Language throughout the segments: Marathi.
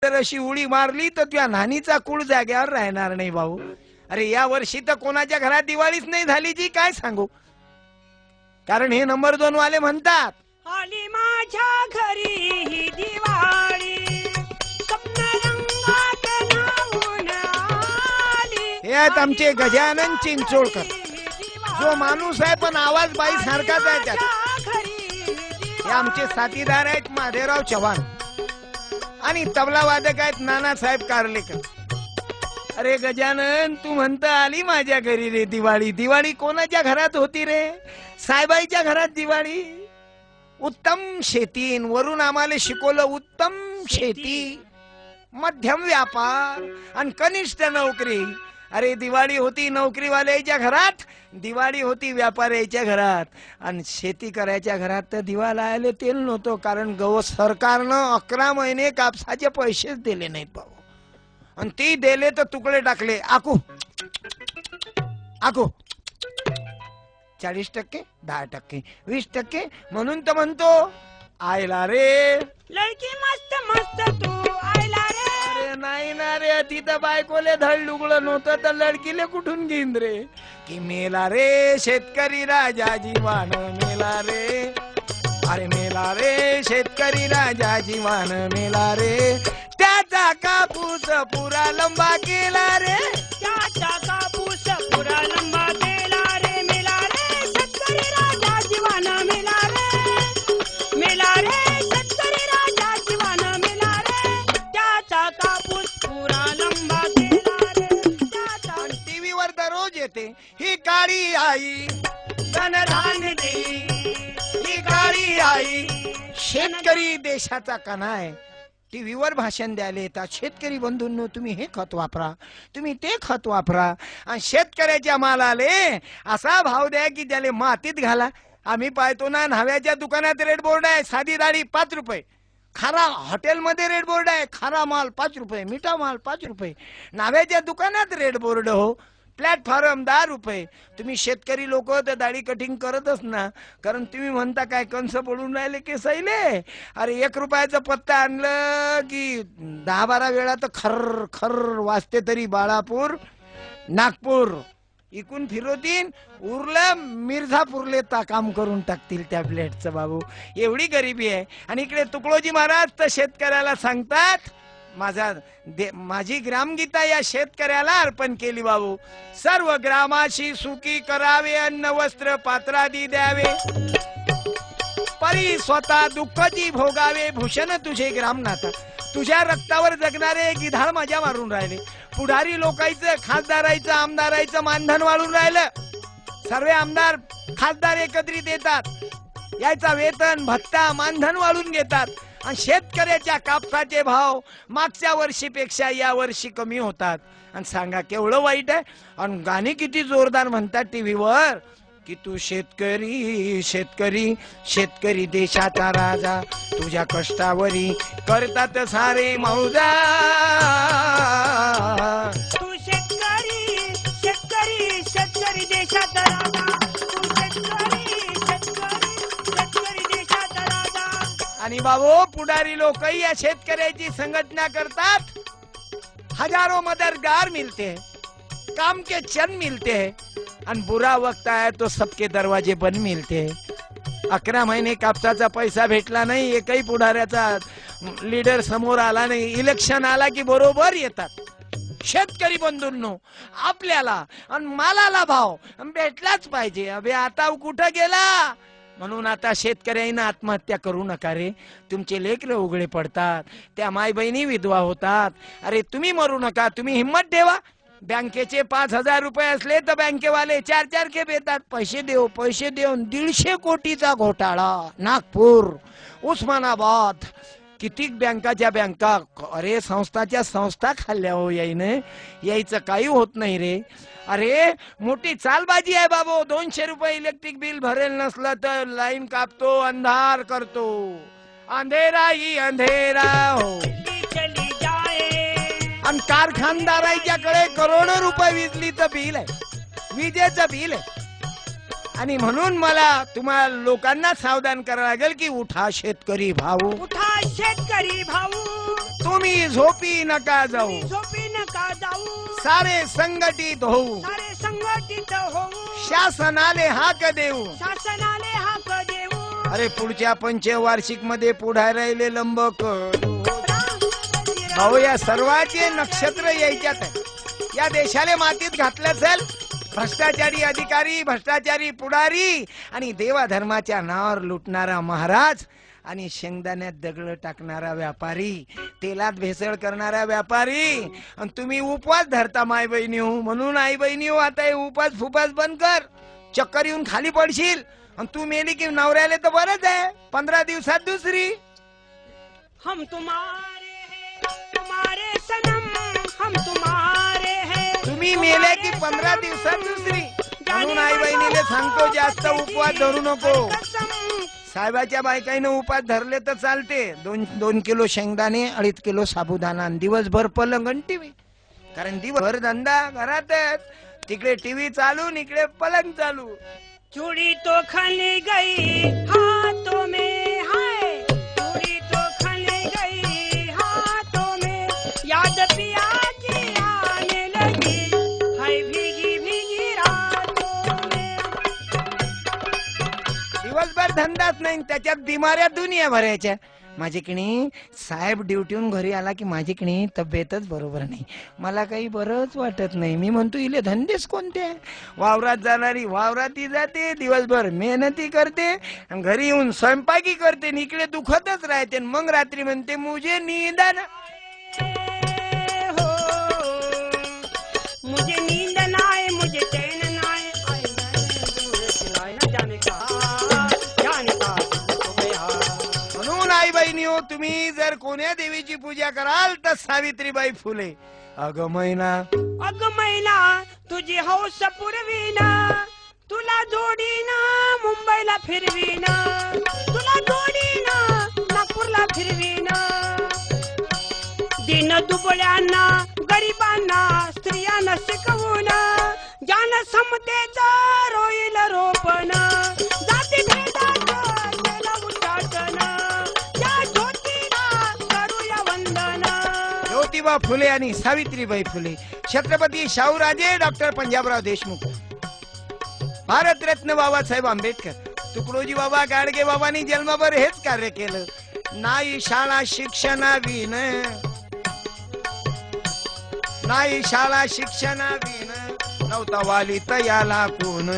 तर अशी उडी मारली तर तुझ्या नानीचा कुळ जाग्यावर राहणार नाही भाऊ. अरे या वर्षी तर कोणाच्या घरात दिवाळीच नाही झाली जी काय सांगू. कारण हे नंबर 2 वाले म्हणतात आली माझ्या घरी ही दिवाळी स्वप्न रंगात न्हाऊन आली. हे आहेत आमचे गजानन चिंचोळकर. जो माणूस आहे पण आवाज बाई सारखाच आहे त्याचा. हे आमचे साथीदार आहेत माधेराव चव्हाण आणि तबला वादक आहेत नानासाहेब कार्लेकर. अरे गजानन, तू म्हणता आली माझ्या घरी रे दिवाळी. दिवाळी कोणाच्या घरात होती रे? साहेबाईच्या घरात दिवाळी. उत्तम शेती, वरून आम्हाला शिकवलं उत्तम शेती, मध्यम व्यापार आणि कनिष्ठ नोकरी. अरे दिवाळी होती नोकरीवाल्याच्या घरात, दिवाळी होती व्यापाऱ्याच्या घरात. आणि शेती करायच्या घरात तर दिवा लायला तेल नव्हतं. कारण सरकारनं 11 महिने कापसाचे पैसेच दिले नाहीत भाऊ. आणि ती दिले तर तुकडे टाकले. आकू आकू 40%, 10%, 20%. म्हणून तर म्हणतो आयला रे लडकी मस्त मस्त तू आयला रे. अरे नाही ना रे, तिथं बायकोले धड लुगडं नव्हतं तर लडकीले कुठून घेईन रे. की मेला रे शेतकरी राजा जीवान मेला रे. अरे मेला रे शेतकरी राजा जीवान मेला रे. त्याचा कापूस पुरा लंबा केला रे. त्याचा कापूस पुरा लंबा केला रे. मेला रे शेतकरी राजा जीवान मेला रे. मेला रे शेतकरी राजा जीवान मेला रे. त्याचा कापूस पुरा लंबा केला रे. टीव्हीवर दररोज येते ही काळी आई धनधान्य देई. ही काळी आई शेतकरी देशाचा कणा आहे. टीव्हीवर भाषण द्यायला येतात शेतकरी बंधूंनो, तुम्ही हे खत वापरा, तुम्ही ते खत वापरा. आणि शेतकऱ्याच्या मालाले असा भाव द्या की त्याला मातीत घाला. आम्ही पाहतो ना, न्हाव्याच्या दुकानात रेड बोर्ड आहे साधी डाळी 5 रुपये. खारा हॉटेलमध्ये रेड बोर्ड आहे खारा माल 5 रुपये, मिठा माल 5 रुपये. न्हाव्याच्या दुकानात रेड बोर्ड हो, प्लॅटफॉर्म 10 रुपये. तुम्ही शेतकरी लोक तर दाढी कटिंग करतच ना. कारण तुम्ही म्हणता काय कंस पडून राहिले केसाईले. अरे 1 रुपयाचं पत्ता आणलं की 10-12 वेळा तर खर खर वाजते. तरी बाळापूर नागपूर इकून फिरवतील, उरलं मिर्झापूरले काम करून टाकतील त्या प्लेटचं बाबू. एवढी गरिबी आहे. आणि इकडे तुकडोजी महाराज तर शेतकऱ्याला सांगतात माझी ग्रामगीता या शेतकऱ्याला अर्पण केली बाबू. सर्व ग्रामाशी सुखी करावे, अन्न वस्त्र पात्रादी द्यावे, परी स्वतः दुःखची भोगावे, भूषण तुझे ग्रामनाथा. तुझ्या रक्तावर जगणारे गिधाळ मजा मारून राहिले. पुढारी लोकांचं खासदाराचं आमदाराचं मानधन वाढून राहिलं. सर्व आमदार खासदार एकत्रित येतात, याचा वेतन भत्ता मानधन वाढून घेतात. आणि शेतकऱ्याच्या कापसाचे भाव मागच्या वर्षीपेक्षा या वर्षी कमी होतात. आणि सांगा केवढं वाईट आहे. आणि गाणी किती जोरदार म्हणतात टीव्हीवर की तू शेतकरी शेतकरी शेतकरी देशाचा राजा, तुझ्या कष्टावरी करतात सारे मौजा. तू शेतकरी शेतकरी शेतकरी देशाचा राजा. तू शेतकरी शेतकरी शेतकरी देशाचा राजा. आणि बाबू पुढारी लोकही या शेतकऱ्याची संघटना करतात. हजारों मददगार मिलते हैं, काम के चंद मिलते हैं. आणि बुरा वक्त आहे तो सबके दरवाजे बंद मिलते हैं. 11 महिने कापसाचा पैसा भेटला नाही, एकही पुढाऱ्याचा लीडर समोर आला नाही. इलेक्शन आला की बरोबर येतात. शेतकरी बंधूंनो, आपल्याला आणि मालाला भाव भेटलाच पाहिजे. अबे आता कुठं गेला. म्हणून आता शेतकऱ्यांना आत्महत्या करू नका रे. तुमचे लेकरं उघडे पडतात, त्या माय बहिणी विधवा होतात. अरे तुम्ही मरू नका, तुम्ही हिम्मत ठेवा. बँकेचे 5,000 रुपये असले तर बँकेवाले 4-4 खेप येतात. पैसे देऊ पैसे देऊन 150 कोटीचा घोटाळा. नागपूर, उस्मानाबाद, किती बँकाच्या बँका. अरे संस्थाच्या संस्था खाल्ल्या हो याईने. यायचं काही होत नाही रे. अरे मोठी चालबाजी आहे बाबू. 200 रुपये इलेक्ट्रिक बिल भरेल नसलं तर लाईन कापतो, अंधार करतो. अंधेरा ही अंधेरा हो. आणि कारखानदाराच्याकडे करोडो रुपये विजलीचं बिल आहे, विजेचं बिल आहे. आणि म्हणून मला तुम्हाला लोकांना सावधान करावं लागेल की उठा शेतकरी भाऊ, उठा शेतकरी भाऊ. तुम्ही झोपी नका जाऊ, झोपी नका जाऊ, सारे संघटित होऊ, सारे संघटित होऊ, शासनाले हाक देऊ. शासनाले हाक देऊ. अरे पुढच्या पंचवार्षिक मध्ये पुढे राहिले लंब करू. भाऊ या सर्वांचे नक्षत्र यायच्यात आहे. या देशाला मातीत घातलं चल. भ्रष्टाचारी अधिकारी, भ्रष्टाचारी पुढारी आणि देवा धर्माच्या नावावर लुटणारा महाराज आणि शेंगदाण्यात दगड टाकणारा व्यापारी, तेलात भेसळ करणारा व्यापारी. आणि तुम्ही उपवास धरता माय बहिणी हो. म्हणून आई बहिणी हो, आता हे उपास फुपास बंद कर. चक्कर येऊन खाली पडशील. आणि तू मेली की नवऱ्याला तर बरंच आहे, 15 दिवसात दुसरी. हम तुम्हारे हैं, तुम्हारे सनम, हम तुम्हारे हैं. तुम्ही मेले की 15 दिवसात दुसरी. म्हणून आई बहिणीला सांगतो जास्त उपवास धरू नको. साहेबाच्या बायकाईनं उपास धरले तर चालते. 2 किलो शेंगदाणे, 2.5 किलो साबुदाणा, दिवसभर पलंग आणि टीव्ही. कारण दिवसभर धंदा घरातच, तिकडे टीव्ही चालू, इकडे पलंग चालू. चूड़ी तो खली गई हाथों में, हाय चूड़ी तो खली गई हाथों में, याद पिया की आने लगी, हाय भीगी भीगी रातों में. दिवसभर धंदाच नाही, त्याच्यात बिमाऱ्या दुनिया भरायच्या. माझी किणी साहेब ड्युटीहून घरी आला की माझी किणी तब्येतच बरोबर नाही, मला काही बरंच वाटत नाही. मी म्हणतो इले धंदेच कोणते. वावरात जाणारी वावराती जाते, दिवसभर मेहनती करते, आणि घरी येऊन स्वयंपाकी करते, इकडे दुखतच राहते. मग रात्री म्हणते मुझे नींद ना. हो मुझे नींद ना आए, मुझे चैन ना आए, जाने का म्हणून आई बहिणी हो, तुम्ही जर कोण्या देवीची पूजा कराल तर सावित्रीबाई फुले. अगं मैना, अग मैना तुझी हौस पुरवीना, तुला जोडीना मुंबईला फिरवीना, तुला जोडीना नागपूरला फिरवीना. दिन दुबळ्यांना, गरिबांना, स्त्रियांना शिकवून, ज्ञान समतेचा रोईल रोपण, जाती भेदाचं केलं उच्चाटन, या ज्योतीला करूया वंदन. ज्योतिबा फुले आणि सावित्रीबाई फुले, छत्रपती शाहूराजे डॉक्टर पंजाबराव देशमुख, भारतरत्न बाबासाहेब आंबेडकर, तुकडोजी बाबा गाडगे बाबांनी जन्मभर हेच कार्य केलं. नाही शाळा शिक्षणाविन, नाही शाळा शिक्षणाविन, नव्हता वाली तयाला कोण,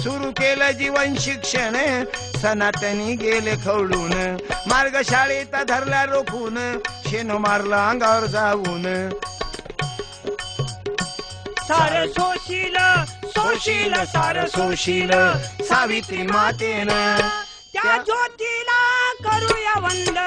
सुरू केलं जीवन शिक्षण, सनातनी गेले खवडून, मार्ग शाळेत धरला रोखून, शेण मारला अंगावर जाऊन. सार सोशील सोशील सार सोशील सावित्री मातेनं, त्या ज्योतीला करूया वंदन.